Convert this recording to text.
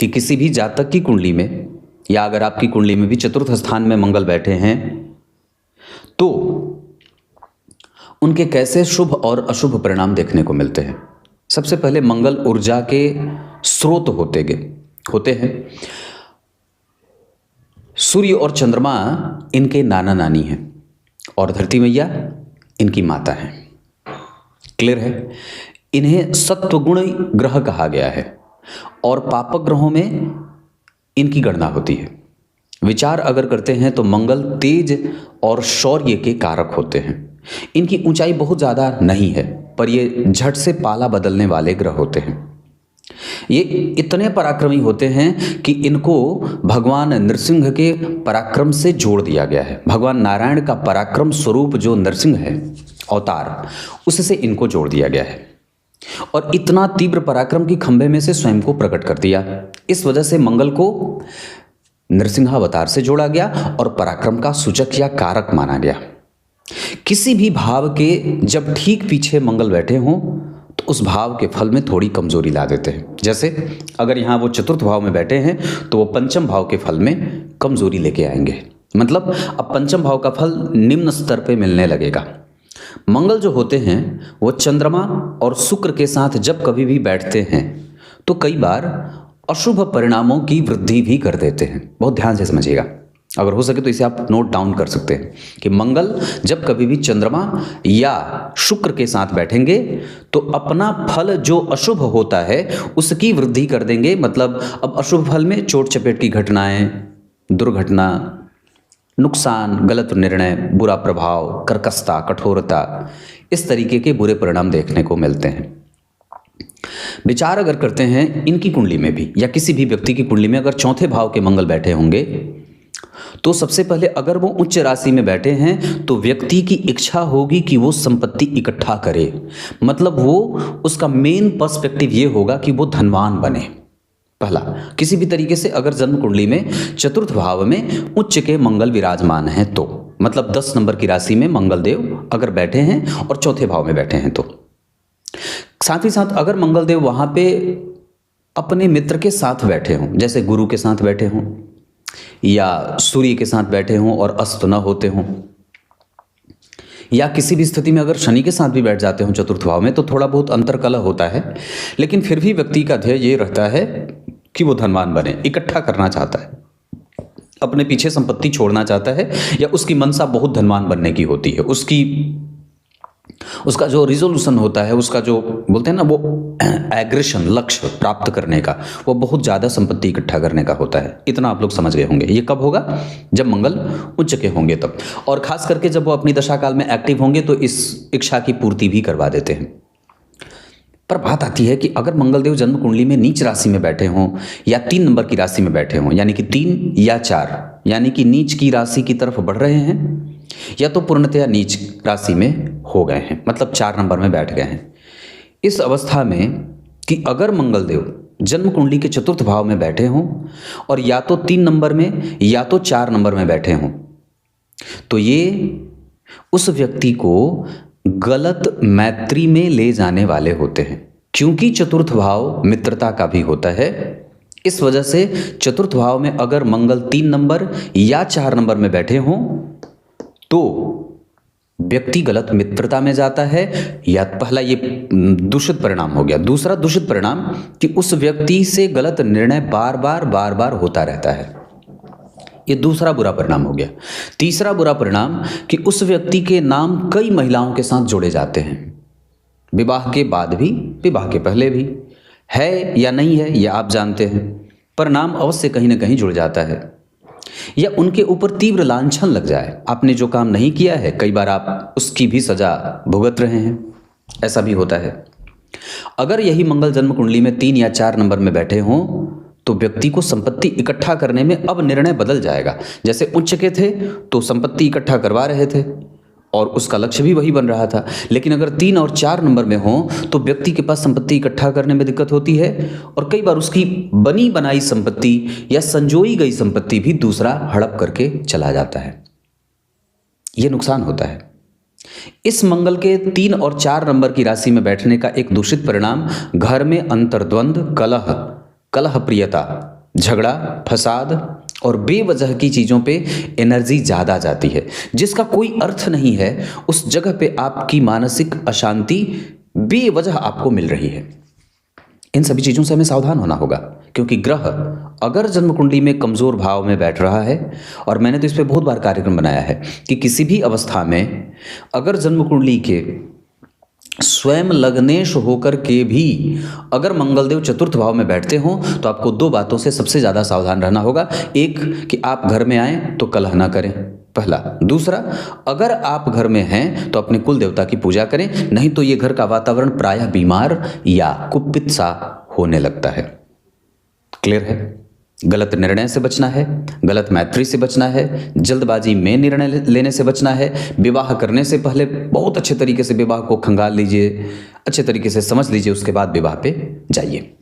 कि किसी भी जातक की कुंडली में या अगर आपकी कुंडली में भी चतुर्थ स्थान में मंगल बैठे हैं तो उनके कैसे शुभ और अशुभ परिणाम देखने को मिलते हैं। सबसे पहले मंगल ऊर्जा के स्रोत होते हैं। सूर्य और चंद्रमा इनके नाना नानी हैं और धरती मैया इनकी माता हैं। क्लियर है? इन्हें सत्वगुण ग्रह कहा गया है और पापक ग्रहों में इनकी गणना होती है। विचार अगर करते हैं तो मंगल तेज और शौर्य के कारक होते हैं। इनकी ऊंचाई बहुत ज़्यादा नहीं है पर ये झट से पाला बदलने वाले ग्रह होते हैं। ये इतने पराक्रमी होते हैं कि इनको भगवान नरसिंह के पराक्रम से जोड़ दिया गया है। भगवान नारायण का पराक्रम स्वरूप जो नरसिंह है अवतार, उससे इनको जोड़ दिया गया है और इतना तीव्र पराक्रम की खंभे में से स्वयं को प्रकट कर दिया। इस वजह से मंगल को नरसिंहावतार से जोड़ा गया और पराक्रम का सूचक या कारक माना गया। किसी भी भाव के जब ठीक पीछे मंगल बैठे हों तो उस भाव के फल में थोड़ी कमजोरी ला देते हैं। जैसे अगर यहाँ वो चतुर्थ भाव में बैठे हैं तो वो पंचम भाव के फल में कमजोरी लेके आएंगे। मतलब अब पंचम भाव का फल निम्न स्तर पे मिलने लगेगा। मंगल जो होते हैं वो चंद्रमा और शुक्र के साथ जब कभी भी बैठते हैं तो कई बार अशुभ परिणामों की वृद्धि भी कर देते हैं। बहुत ध्यान से समझिएगा, अगर हो सके तो इसे आप नोट डाउन कर सकते हैं कि मंगल जब कभी भी चंद्रमा या शुक्र के साथ बैठेंगे तो अपना फल जो अशुभ होता है उसकी वृद्धि कर देंगे। मतलब अब अशुभ फल में चोट चपेट की घटनाएं, दुर्घटना, नुकसान, गलत निर्णय, बुरा प्रभाव, कर्कशता, कठोरता, इस तरीके के बुरे परिणाम देखने को मिलते हैं। विचार अगर करते हैं इनकी कुंडली में भी या किसी भी व्यक्ति की कुंडली में अगर चौथे भाव के मंगल बैठे होंगे तो सबसे पहले अगर वो उच्च राशि में बैठे हैं तो व्यक्ति की इच्छा होगी कि वो संपत्ति इकट्ठा करे। मतलब वो उसका मेन पर्सपेक्टिव ये होगा कि वो धनवान बने। पहला, किसी भी तरीके से अगर जन्म कुंडली में चतुर्थ भाव में उच्च के मंगल विराजमान हैं तो मतलब 10 नंबर की राशि में मंगल देव अगर बैठे हैं और चौथे भाव में बैठे हैं तो साथ ही साथ अगर मंगल देव वहां पे अपने मित्र के साथ बैठे हों, जैसे गुरु के साथ बैठे हों या सूर्य के साथ बैठे हों और अस्त न होते हों, या किसी भी स्थिति में अगर शनि के साथ भी बैठ जाते हों चतुर्थ भाव में तो थोड़ा बहुत अंतर्कलह होता है। लेकिन फिर भी व्यक्ति का ध्येय ये रहता है कि वो धनवान बने, इकट्ठा करना चाहता है, अपने पीछे संपत्ति छोड़ना चाहता है या उसकी मनसा बहुत धनवान बनने की होती है। उसका जो रिजोल्यूशन होता है, उसका जो बोलते हैं ना वो एग्रेशन, लक्ष्य प्राप्त करने का, वो बहुत ज़्यादा संपत्ति इकट्ठा करने का होता है। इतना आप लोग समझ गए होंगे। ये कब होगा? जब मंगल उच्च के होंगे तब, और खास करके जब वो अपनी दशा काल में एक्टिव होंगे तो इस इच्छा की पूर्ति भी करवा देते हैं। पर बात आती है कि अगर मंगलदेव जन्म कुंडली में नीच राशि में बैठे हों या 3 नंबर की राशि में बैठे हों, यानी कि 3 या 4, यानी कि नीच की राशि की तरफ बढ़ रहे हैं या तो पूर्णतया नीच राशि में हो गए हैं, मतलब 4 नंबर में बैठ गए हैं। इस अवस्था में कि अगर मंगलदेव जन्म कुंडली के चतुर्थ भाव में बैठे हों और या तो 3 नंबर में या तो 4 नंबर में बैठे हों तो ये उस व्यक्ति को गलत मैत्री में ले जाने वाले होते हैं, क्योंकि चतुर्थ भाव मित्रता का भी होता है। इस वजह से चतुर्थ भाव में अगर मंगल 3 नंबर या 4 नंबर में बैठे हों तो व्यक्ति गलत मित्रता में जाता है। या पहला ये दूषित परिणाम हो गया। दूसरा दूषित परिणाम कि उस व्यक्ति से गलत निर्णय बार बार होता रहता है, ये दूसरा बुरा परिणाम हो गया। तीसरा बुरा परिणाम कि उस व्यक्ति के नाम कई महिलाओं के साथ जोड़े जाते हैं, विवाह के बाद भी, विवाह के पहले भी। है या नहीं है ये आप जानते हैं, पर नाम अवश्य कहीं ना कहीं जुड़ जाता है। या उनके ऊपर तीव्र लांछन लग जाए, आपने जो काम नहीं किया है कई बार आप उसकी भी सजा भुगत रहे हैं, ऐसा भी होता है। अगर यही मंगल जन्म कुंडली में 3 या 4 नंबर में बैठे हों तो व्यक्ति को संपत्ति इकट्ठा करने में अब निर्णय बदल जाएगा। जैसे उच्च के थे तो संपत्ति इकट्ठा करवा रहे थे और उसका लक्ष्य भी वही बन रहा था, लेकिन अगर 3 और 4 नंबर में हो तो व्यक्ति के पास संपत्ति इकट्ठा करने में दिक्कत होती है और कई बार उसकी बनी बनाई संपत्ति या संजोई गई संपत्ति भी दूसरा हड़प करके चला जाता है। यह नुकसान होता है। इस मंगल के 3 और 4 नंबर की राशि में बैठने का एक दूषित परिणाम घर में अंतर्द्वंद, कलह प्रियता झगड़ा, फसाद और बेवजह की चीज़ों पे एनर्जी ज़्यादा जाती है, जिसका कोई अर्थ नहीं है, उस जगह पे आपकी मानसिक अशांति बेवजह आपको मिल रही है। इन सभी चीज़ों से हमें सावधान होना होगा, क्योंकि ग्रह अगर जन्म कुंडली में कमज़ोर भाव में बैठ रहा है, और मैंने तो इस पर बहुत बार कार्यक्रम बनाया है कि किसी भी अवस्था में अगर जन्म कुंडली के स्वयं लग्नेश होकर के भी अगर मंगलदेव चतुर्थ भाव में बैठते हों तो आपको दो बातों से सबसे ज़्यादा सावधान रहना होगा। एक, कि आप घर में आएँ तो कलह ना करें, पहला। दूसरा, अगर आप घर में हैं तो अपने कुल देवता की पूजा करें, नहीं तो ये घर का वातावरण प्रायः बीमार या कुपित सा होने लगता है। क्लियर है? गलत निर्णय से बचना है, गलत मैत्री से बचना है, जल्दबाजी में निर्णय लेने से बचना है। विवाह करने से पहले बहुत अच्छे तरीके से विवाह को खंगाल लीजिए, अच्छे तरीके से समझ लीजिए, उसके बाद विवाह पे जाइए।